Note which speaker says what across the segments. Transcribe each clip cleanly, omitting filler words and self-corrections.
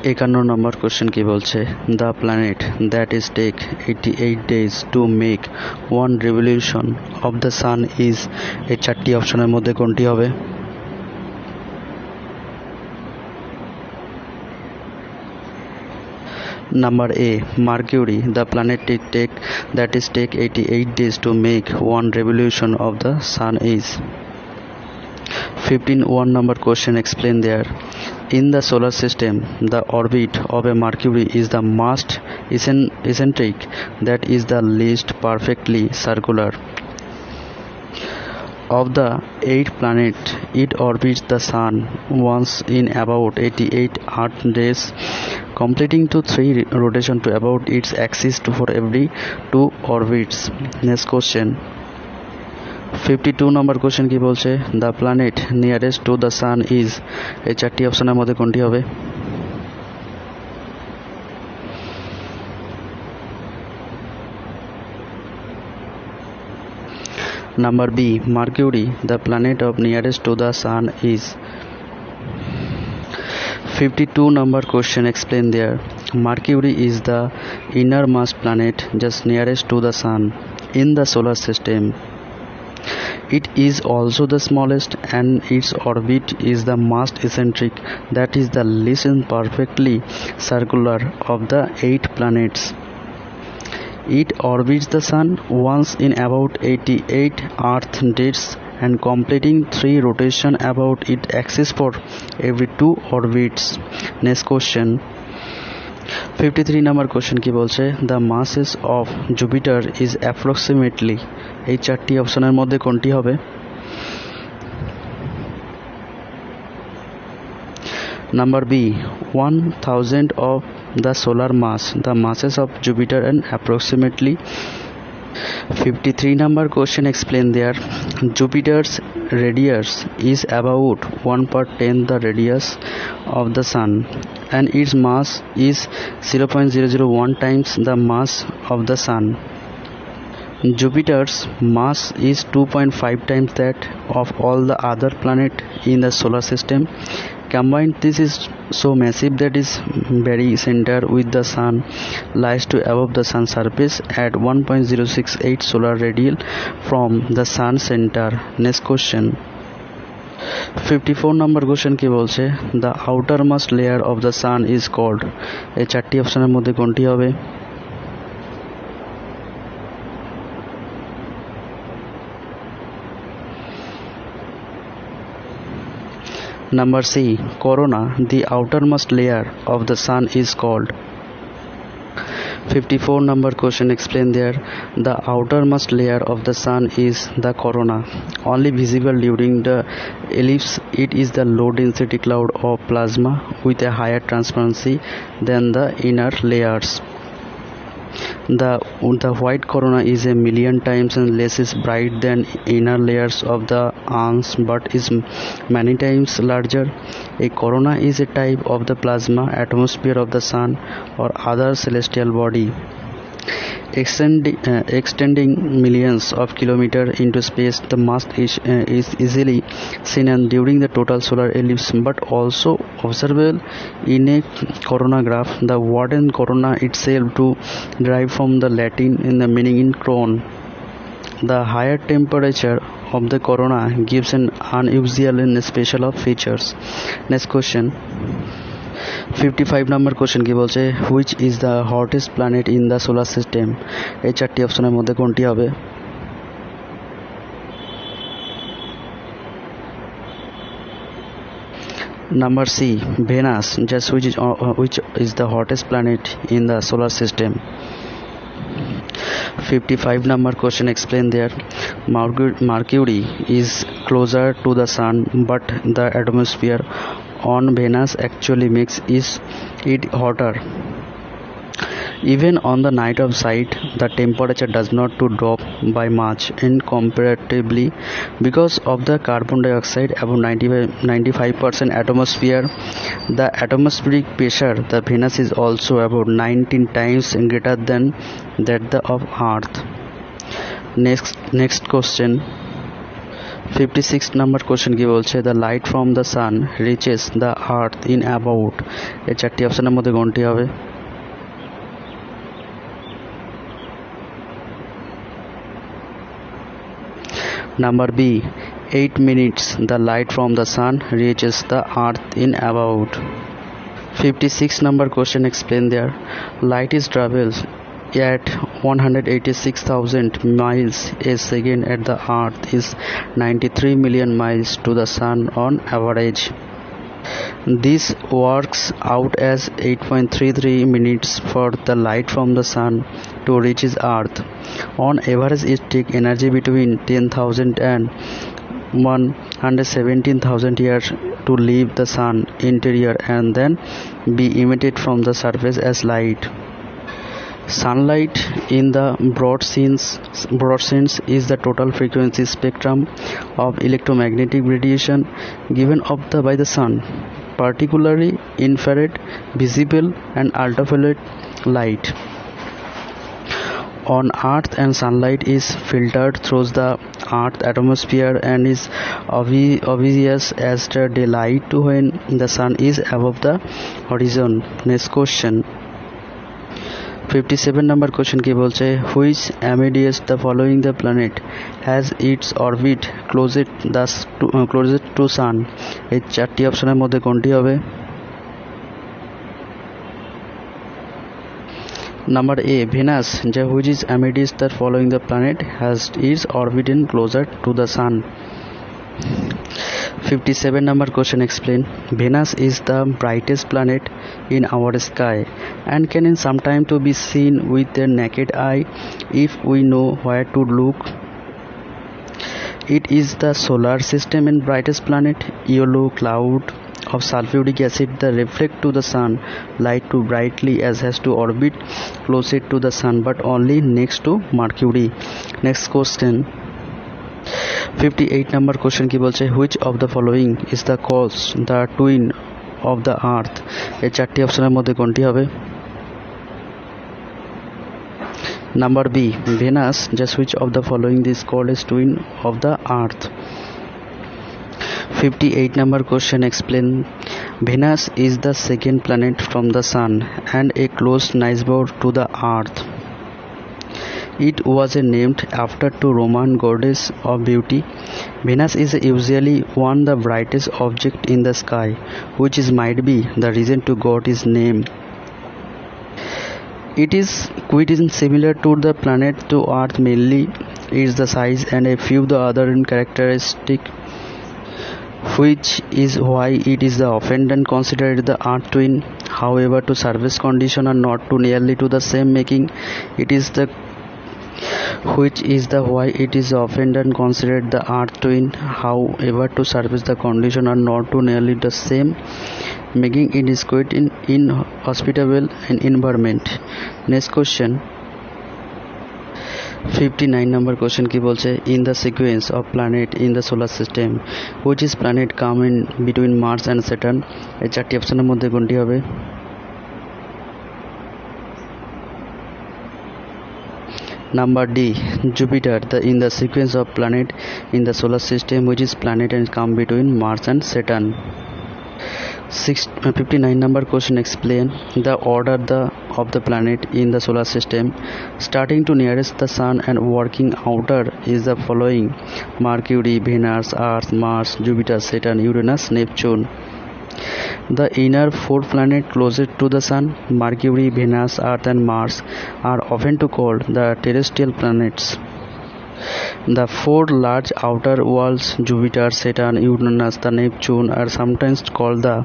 Speaker 1: 51 নম্বর question কি বলছে, the planet that is take 88 days to make one revolution of the sun is, এই চারটি অপশনের মধ্যে কোনটি হবে? Number A, Mercury, the planet that is take 88 days to make one revolution of the sun is. 1 number question explain there. In the solar system, the orbit of a Mercury is the most eccentric, that is the least perfectly circular. Of the 8 planets, it orbits the sun once in about 88 Earth days, completing to 3 rotation to about its axis for every 2 orbits. Next question. 52 number question কি বলছে, the planet nearest to the sun is, এই চারটি অপশনের মধ্যে কোনটি হবে? Number B, Mercury, the planet of nearest to the sun is. 52 number question explain there. Mercury is the innermost planet just nearest to the sun in the solar system. It is also the smallest and its orbit is the most eccentric, that is the least perfectly circular of the 8 planets. It orbits the sun once in about 88 Earth days and completing 3 rotation about its axis for every 2 orbits. Next question. 53 number question কি বলছে, the masses of Jupiter is approximately, এই চারটি অপশনের মধ্যে কোনটি হবে? Number B, 1000 of the solar mass, the masses of Jupiter and approximately. 53 number question explain there. Jupiter's radius is about 1/10 the radius of the sun and its mass is 0.001 times the mass of the sun. Jupiter's mass is 2.5 times that of all the other planets in the solar system. Combined, this is so massive that its very center with the sun lies to above the sun surface at 1.068 solar radial from the sun center. Next question. 54 number question কি বলছে, the outermost layer of the sun is called, এই চারটি অপশনের মধ্যে কোনটি হবে? Number C, corona, the outermost layer of the sun is called. 54 number question explain there. The outermost layer of the sun is the corona, only visible during the eclipse. It is the low density cloud of plasma with a higher transparency than the inner layers. The white corona is a million times less bright than inner layers of the ants, but is many times larger. A corona is a type of the plasma atmosphere of the sun or other celestial body, extending millions of kilometers into space. The mass is easily seen and during the total solar eclipse, but also observable in a coronagraph. The word corona itself to derive from the Latin in the meaning in crown. The higher temperature of the corona gives an unusual and special of features. Next question. 55 number question কি বলছে, which is the hottest planet in the solar system, এই চারটি অপশনের মধ্যে কোনটি হবে? Number C, Venus, just which is the hottest planet in the solar system. 55 number question explain there. Mercury is closer to the sun, but the atmosphere on Venus actually makes it hotter. Even on the night of sight, the temperature does not to drop by much in comparatively because of the carbon dioxide above 95% atmosphere. The atmospheric pressure the Venus is also about 19 times greater than that of Earth. Next question. 56 number question কি বলছে, the light from the sun reaches the earth in about, এই চারটি অপশনের মধ্যে কোনটি হবে? Number B, 8 minutes the light from the sun reaches the earth in about. 56 number question explain there. Light is travels at 186,000 miles a second at the earth is 93 million miles to the sun on average. This works out as 8.33 minutes for the light from the sun to reach earth. On average it takes energy between 10,000 and 117,000 years to leave the sun interior and then be emitted from the surface as light. Sunlight in the broad sense is the total frequency spectrum of electromagnetic radiation given off by the sun, particularly infrared, visible and ultraviolet light. On earth and sunlight is filtered through the earth atmosphere and is obvious as the daylight when the sun is above the horizon. Next question. 57 number question কি বলছে, which amidst the following the planet has its orbit closest to sun, এই চারটি অপশনের মধ্যে কোনটি হবে? Number A, Venus, which is amidst the following the planet has its orbit closer to the sun. 57 number question explain. Venus is the brightest planet in our sky and can in some time to be seen with the naked eye if we know where to look. It is the solar system and brightest planet. Yellow cloud of sulfuric acid that reflect to the sun light too brightly as has to orbit closer to the sun but only next to Mercury. Next question. 58 number question কি বলছে, which of the following is the cause the twin of the earth, এই চারটি অপশনের মধ্যে কোনটি হবে? Number B, Venus, which of the following is called as twin of the earth. 58 number question explain. Venus is the second planet from the sun and a close neighbor to the earth. It was named after two Roman goddesses of beauty. Venus is usually one the brightest object in the sky, which might be the reason to got its name. It is quite similar to the planet to Earth, mainly its the size and a few the other characteristics, which is why it is often considered the earth twin. However, to surface condition are not too nearly to the same, making it is the why it is often considered the earth twin. However, to surface the condition are not too nearly the same, making it is quite inhospitable environment. Next question. 59 number question কি বলছে, in the sequence of planet in the solar system which is planet come in between Mars and Saturn, এই চারটি অপশনের মধ্যে কোনটি হবে? Number D, Jupiter, in the sequence of planet in the solar system which is planet and come between Mars and Saturn. 59 number question explain the order of the planet in the solar system starting to nearest the sun and working outer is the following: Mercury, Venus, Earth, Mars, Jupiter, Saturn, Uranus, Neptune. The inner four planets closest to the sun, Mercury, Venus, Earth and Mars, are often called the terrestrial planets. The four large outer worlds, Jupiter, Saturn, Uranus, the Neptune, are sometimes called the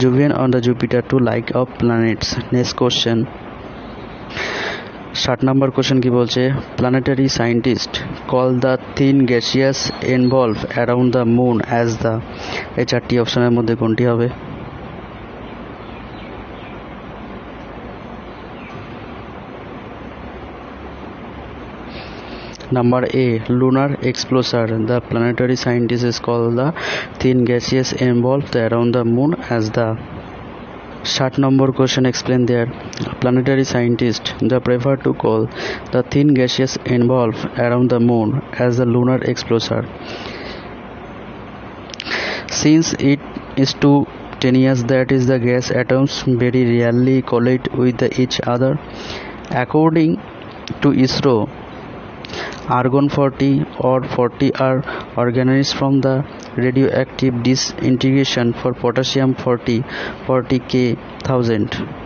Speaker 1: Jovian or the Jupiter to like of planets. Next question. 60 number question কি বলছে, planetary scientists call the thin gaseous envelope around the moon as the, এই চারটি অপশনের মধ্যে কোনটি হবে? Number A, lunar explorer. The planetary scientists call the thin gaseous envelope around the moon as the. 60 number question explain there. Planetary scientists they prefer to call the thin gaseous envelope around the moon as the lunar explorer. Since it is too tenuous, that is, the gas atoms very rarely collide with each other. According to ISRO, argon 40 or 40 are organized from the radioactive disintegration for potassium 40 K 1000.